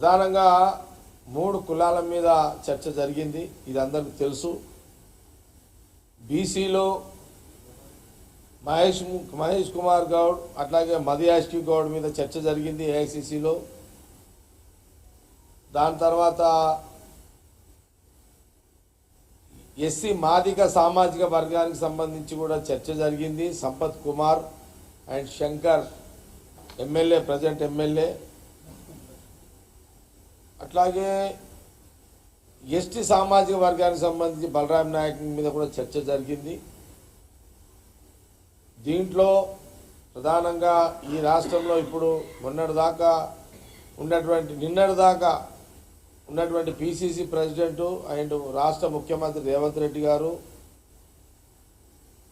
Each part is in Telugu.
ప్రధానంగా మూడు కులాల మీద చర్చ జరిగింది. ఇది అందరికీ తెలుసు. బీసీలో మహేష్ కుమార్ గౌడ్ అట్లాగే మదియాష్కి గౌడ్ మీద చర్చ జరిగింది ఏఐసిసిలో. దాని తర్వాత ఎస్సీ మాదిగ సామాజిక వర్గానికి సంబంధించి కూడా చర్చ జరిగింది. Sampath Kumar and Shankar MLA, present MLA. అట్లాగే ఎస్టీ సామాజిక వర్గానికి సంబంధించి బలరాం నాయక్ మీద కూడా చర్చ జరిగింది. దీంట్లో ప్రధానంగా ఈ రాష్ట్రంలో ఇప్పుడు నిన్నటిదాకా ఉన్నటువంటి పిసిసి ప్రెసిడెంట్ అండ్ రాష్ట్ర ముఖ్యమంత్రి రేవంత్ రెడ్డి గారు,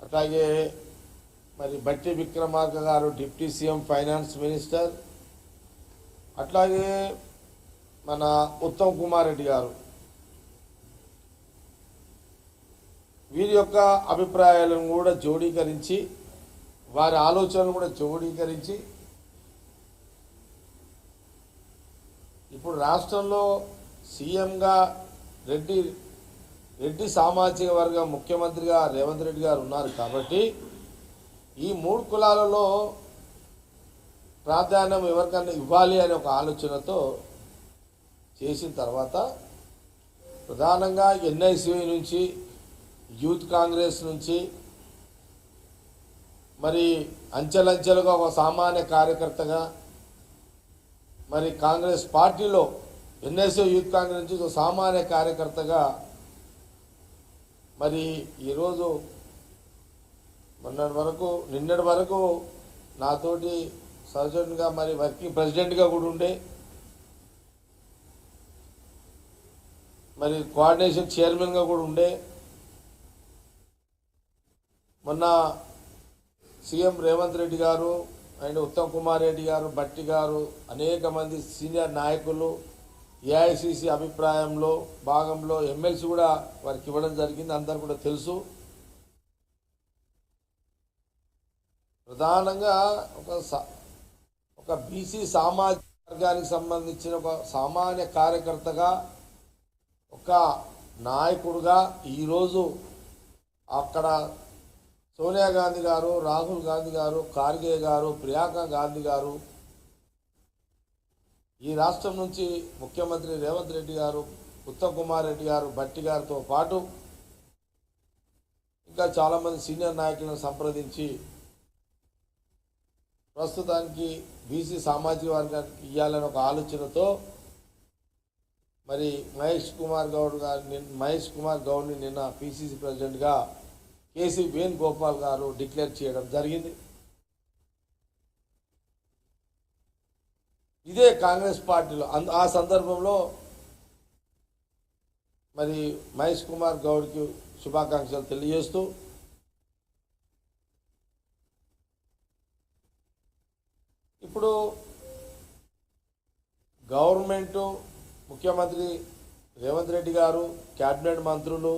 అట్లాగే మరి బట్టి విక్రమార్క గారు డిప్యూటీ సీఎం ఫైనాన్స్ మినిస్టర్, అట్లాగే మన ఉత్తమ్ కుమార్ రెడ్డి గారు, వీరి యొక్క అభిప్రాయాలను కూడా జోడీకరించి, వారి ఆలోచనలు కూడా జోడీకరించి ఇప్పుడు రాష్ట్రంలో సీఎంగా రెడ్డి సామాజిక వర్గం ముఖ్యమంత్రిగా రేవంత్ రెడ్డి గారు ఉన్నారు. కాబట్టి ఈ మూడు కులాలలో ప్రాధాన్యం ఎవరికన్నా ఇవ్వాలి అనే ఒక ఆలోచనతో చేసిన తర్వాత ప్రధానంగా ఎన్ఐసి నుంచి, యూత్ కాంగ్రెస్ నుంచి, మరి అంచెలంచెలుగా ఒక సామాన్య కార్యకర్తగా, మరి కాంగ్రెస్ పార్టీలో ఎన్ఐసి యూత్ కాంగ్రెస్ నుంచి ఒక సామాన్య కార్యకర్తగా మరి ఈరోజు నిన్నటి వరకు నాతోటి సర్జన్గా మరి వర్కింగ్ ప్రెసిడెంట్గా కూడా ఉండే, మరి కోఆర్డినేషన్ చైర్మన్గా కూడా ఉండే. మొన్న సీఎం రేవంత్ రెడ్డి గారు అండ్ ఉత్తమ్ కుమార్ రెడ్డి గారు, బట్టి గారు, అనేక మంది సీనియర్ నాయకులు ఏఐసిసి అభిప్రాయంలో భాగంలో ఎమ్మెల్సీ కూడా వారికి ఇవ్వడం జరిగింది. అందరు కూడా తెలుసు. ప్రధానంగా ఒక బీసీ సామాజిక వర్గానికి సంబంధించిన ఒక సామాన్య కార్యకర్తగా, ఒక నాయకుడుగా ఈరోజు అక్కడ సోనియా గాంధీ గారు, రాహుల్ గాంధీ గారు, ఖార్గే గారు, ప్రియాంక గాంధీ గారు, ఈ రాష్ట్రం నుంచి ముఖ్యమంత్రి రేవంత్ రెడ్డి గారు, ఉత్తమ్ కుమార్ రెడ్డి గారు, బట్టి గారితో పాటు ఇంకా చాలామంది సీనియర్ నాయకులను సంప్రదించి ప్రస్తుతానికి బీసీ సామాజిక వర్గానికి ఇవ్వాలని ఒక ఆలోచనతో మరి మహేష్ కుమార్ గౌడ్ని నిన్న పిసిసి ప్రెసిడెంట్గా కేసీ వేణుగోపాల్ గారు డిక్లేర్ చేయడం జరిగింది. ఇదే కాంగ్రెస్ పార్టీలో ఆ సందర్భంలో మరి మహేష్ కుమార్ గౌడ్కి శుభాకాంక్షలు తెలియజేస్తూ ఇప్పుడు గవర్నమెంటు, ముఖ్యమంత్రి రేవంత్ రెడ్డి గారు, క్యాబినెట్ మంత్రులు,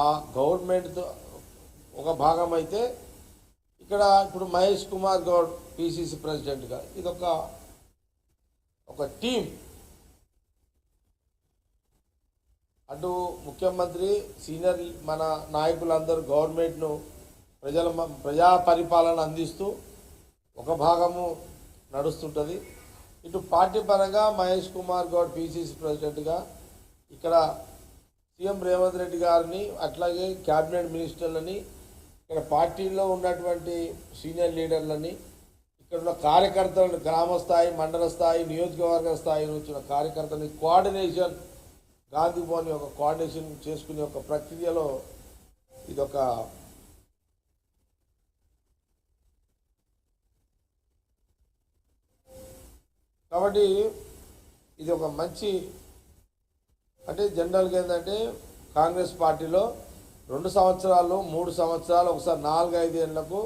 ఆ గవర్నమెంట్తో ఒక భాగం అయితే ఇక్కడ ఇప్పుడు మహేష్ కుమార్ గౌడ్ పిసిసి ప్రెసిడెంట్గా ఇదొక టీం. అటు ముఖ్యమంత్రి, సీనియర్ మన నాయకులందరూ గవర్నమెంట్ను ప్రజా పరిపాలన అందిస్తూ ఒక భాగము నడుస్తుంటుంది. ఇటు పార్టీ పరంగా మహేష్ కుమార్ గౌడ్ పిసిసి ప్రెసిడెంట్గా ఇక్కడ సీఎం రేవంత్ రెడ్డి గారిని, అట్లాగే క్యాబినెట్ మినిస్టర్లని, ఇక్కడ పార్టీలో ఉన్నటువంటి సీనియర్ లీడర్లని, ఇక్కడ ఉన్న కార్యకర్తలను, గ్రామ స్థాయి, మండల స్థాయి, నియోజకవర్గ స్థాయి నుంచి ఉన్న కార్యకర్తలని కోఆర్డినేషన్, గాంధీ భవన్ యొక్క కోఆర్డినేషన్ చేసుకునే ఒక ప్రక్రియలో ఇదొక కాబట్టి ఇది ఒక మంచి, అంటే జనరల్గా ఏంటంటే కాంగ్రెస్ పార్టీలో 2 సంవత్సరాలు, 3 సంవత్సరాలు, ఒకసారి 4-5 ఏళ్లకు